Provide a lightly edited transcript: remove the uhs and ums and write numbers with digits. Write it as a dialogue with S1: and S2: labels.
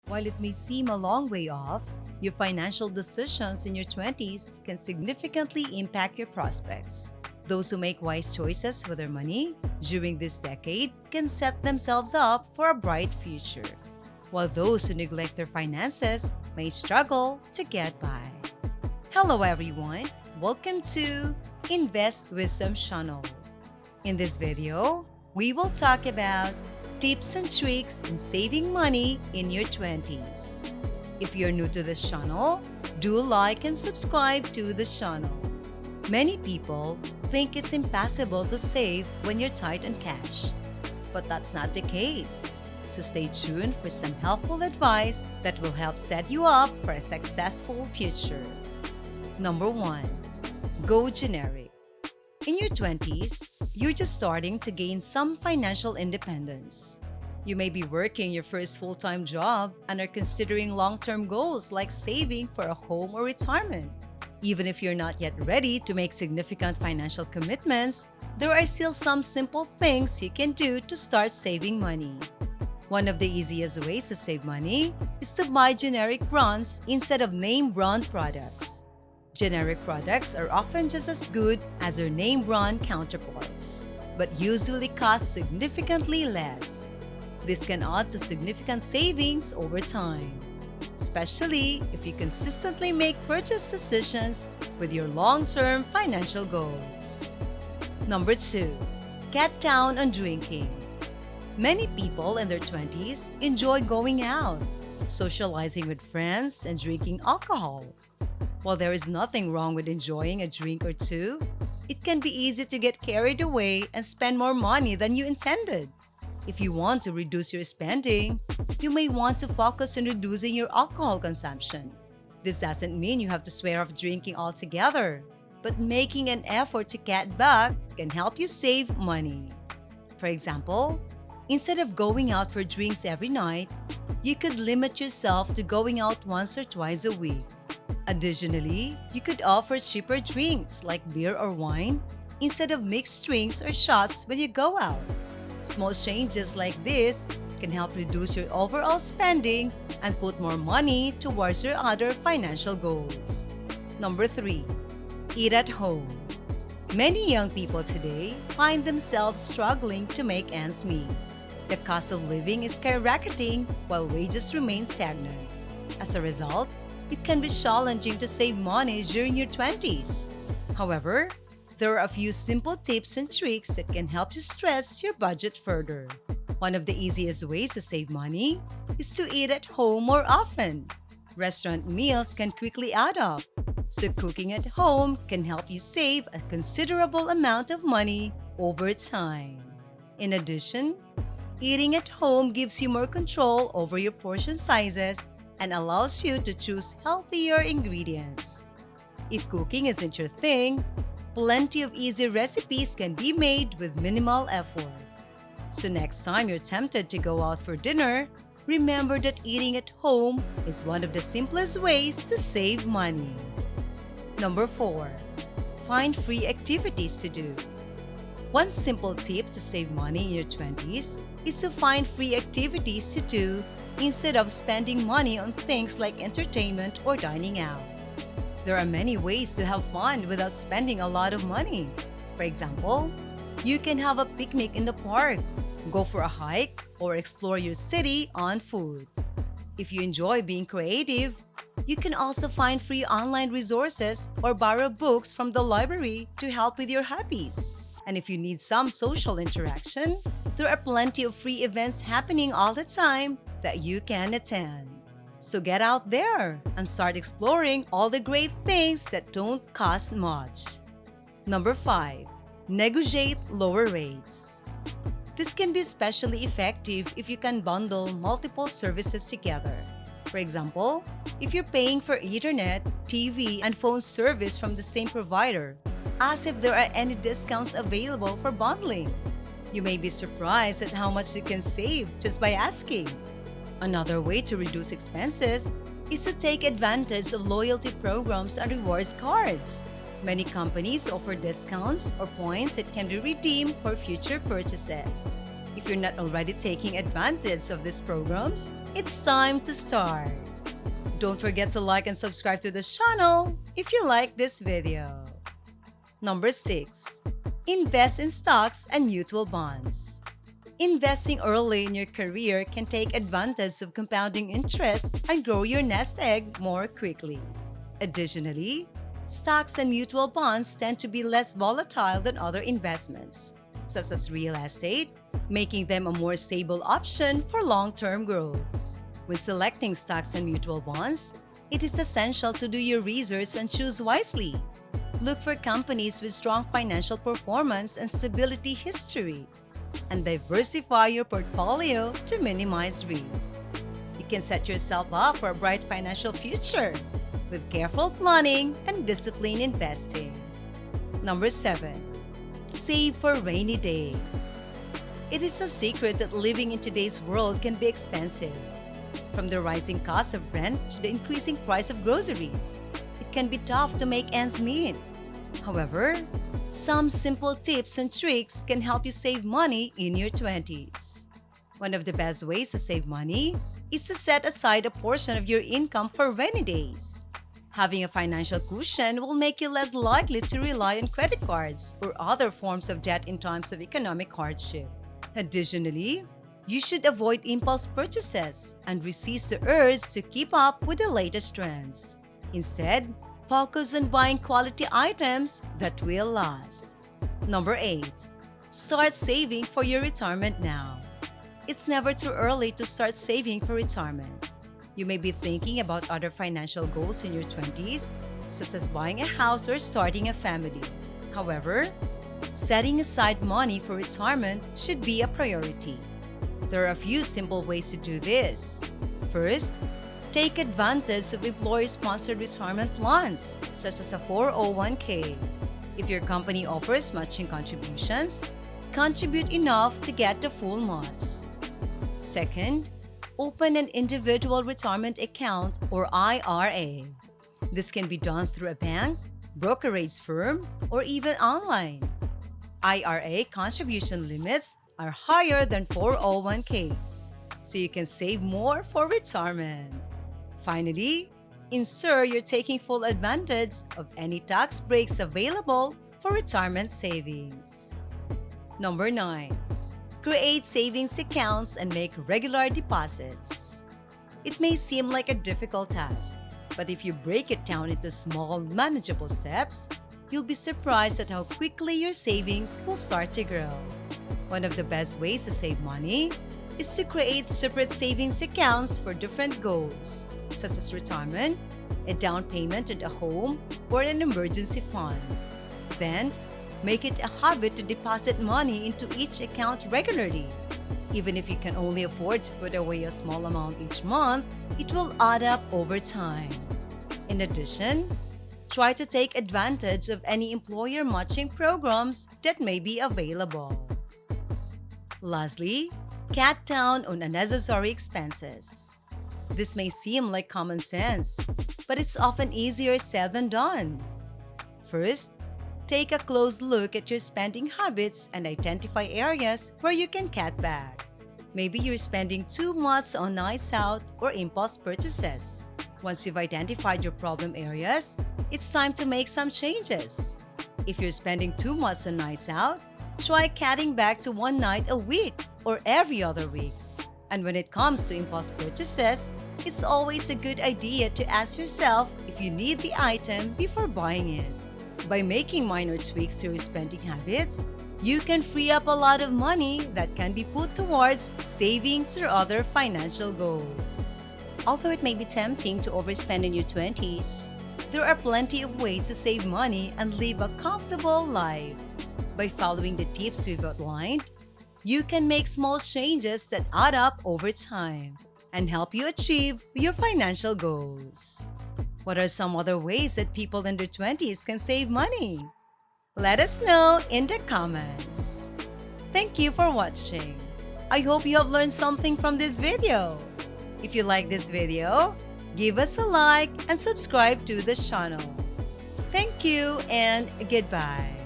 S1: While it may seem a long way off, your financial decisions in your 20s can significantly impact your prospects. Those who make wise choices with their money during this decade can set themselves up for a bright future, while those who neglect their finances may struggle to get by. Hello, everyone. Welcome to Invest Wisdom Channel. In this video, we will talk about tips and tricks in saving money in your 20s. If you're new to this channel, do like and subscribe to the channel. Many people think it's impossible to save when you're tight on cash, but that's not the case. So stay tuned for some helpful advice that will help set you up for a successful future. Number 1. Go generic. In your 20s, you're just starting to gain some financial independence. You may be working your first full-time job and are considering long-term goals like saving for a home or retirement. Even if you're not yet ready to make significant financial commitments, there are still some simple things you can do to start saving money. One of the easiest ways to save money is to buy generic brands instead of name brand products. Generic products are often just as good as their name brand counterparts, but usually cost significantly less. This can add to significant savings over time, especially if you consistently make purchase decisions with your long-term financial goals. Number 2. Cut down on drinking. Many people in their 20s enjoy going out, socializing with friends, and drinking alcohol. While there is nothing wrong with enjoying a drink or two, it can be easy to get carried away and spend more money than you intended. If you want to reduce your spending, you may want to focus on reducing your alcohol consumption. This doesn't mean you have to swear off drinking altogether, but making an effort to cut back can help you save money. For example, instead of going out for drinks every night, you could limit yourself to going out once or twice a week. Additionally, you could offer cheaper drinks like beer or wine instead of mixed drinks or shots when you go out. Small changes like this can help reduce your overall spending and put more money towards your other financial goals. Number 3. Eat at home. Many young people today find themselves struggling to make ends meet. The cost of living is skyrocketing while wages remain stagnant. As a result, it can be challenging to save money during your 20s. However, there are a few simple tips and tricks that can help you stretch your budget further. One of the easiest ways to save money is to eat at home more often. Restaurant meals can quickly add up, so cooking at home can help you save a considerable amount of money over time. In addition, eating at home gives you more control over your portion sizes and allows you to choose healthier ingredients. If cooking isn't your thing, plenty of easy recipes can be made with minimal effort. So next time you're tempted to go out for dinner, remember that eating at home is one of the simplest ways to save money. Number 4. Find free activities to do. One simple tip to save money in your 20s is to find free activities to do instead of spending money on things like entertainment or dining out. There are many ways to have fun without spending a lot of money. For example, you can have a picnic in the park, go for a hike, or explore your city on foot. If you enjoy being creative, you can also find free online resources or borrow books from the library to help with your hobbies. And if you need some social interaction, there are plenty of free events happening all the time that you can attend. So get out there and start exploring all the great things that don't cost much. Number 5. Negotiate lower rates. This can be especially effective if you can bundle multiple services together. For example, if you're paying for internet, TV, and phone service from the same provider, ask if there are any discounts available for bundling. You may be surprised at how much you can save just by asking. Another way to reduce expenses is to take advantage of loyalty programs and rewards cards. Many companies offer discounts or points that can be redeemed for future purchases. If you're not already taking advantage of these programs, it's time to start. Don't forget to like and subscribe to the channel if you like this video. Number 6. Invest in stocks and mutual bonds. Investing early in your career can take advantage of compounding interest and grow your nest egg more quickly. Additionally, stocks and mutual bonds tend to be less volatile than other investments, such as real estate, making them a more stable option for long-term growth. When selecting stocks and mutual bonds, it is essential to do your research and choose wisely. Look for companies with strong financial performance and stability history, and diversify your portfolio to minimize risk. You can set yourself up for a bright financial future with careful planning and disciplined investing. Number 7. Save for rainy days. It is no secret that living in today's world can be expensive. From the rising cost of rent to the increasing price of groceries, it can be tough to make ends meet. However, some simple tips and tricks can help you save money in your 20s. One of the best ways to save money is to set aside a portion of your income for rainy days. Having a financial cushion will make you less likely to rely on credit cards or other forms of debt in times of economic hardship. Additionally, you should avoid impulse purchases and resist the urge to keep up with the latest trends. Instead, focus on buying quality items that will last. Number 8. Start saving for your retirement now. It's never too early to start saving for retirement. You may be thinking about other financial goals in your 20s, such as buying a house or starting a family. However, setting aside money for retirement should be a priority. There are a few simple ways to do this. First, take advantage of employer-sponsored retirement plans, such as a 401k. If your company offers matching contributions, contribute enough to get the full match. Second, open an individual retirement account or IRA. This can be done through a bank, brokerage firm, or even online. IRA contribution limits are higher than 401ks, so you can save more for retirement. Finally, ensure you're taking full advantage of any tax breaks available for retirement savings. Number 9. Create savings accounts and make regular deposits. It may seem like a difficult task, but if you break it down into small, manageable steps, you'll be surprised at how quickly your savings will start to grow. One of the best ways to save money is to create separate savings accounts for different goals, such as retirement, a down payment on a home, or an emergency fund. Then, make it a habit to deposit money into each account regularly. Even if you can only afford to put away a small amount each month, it will add up over time. In addition, try to take advantage of any employer matching programs that may be available. Lastly, cut down on unnecessary expenses. This may seem like common sense, but it's often easier said than done. First, take a close look at your spending habits and identify areas where you can cut back. Maybe you're spending too much on nights out or impulse purchases. Once you've identified your problem areas, it's time to make some changes. If you're spending too much on nights out, try cutting back to one night a week or every other week. And when it comes to impulse purchases, it's always a good idea to ask yourself if you need the item before buying it. By making minor tweaks to your spending habits, you can free up a lot of money that can be put towards savings or other financial goals. Although it may be tempting to overspend in your 20s, there are plenty of ways to save money and live a comfortable life. By following the tips we've outlined, you can make small changes that add up over time and help you achieve your financial goals. What are some other ways that people in their 20s can save money? Let us know in the comments. Thank you for watching. I hope you have learned something from this video. If you like this video, give us a like and subscribe to the channel. Thank you and goodbye.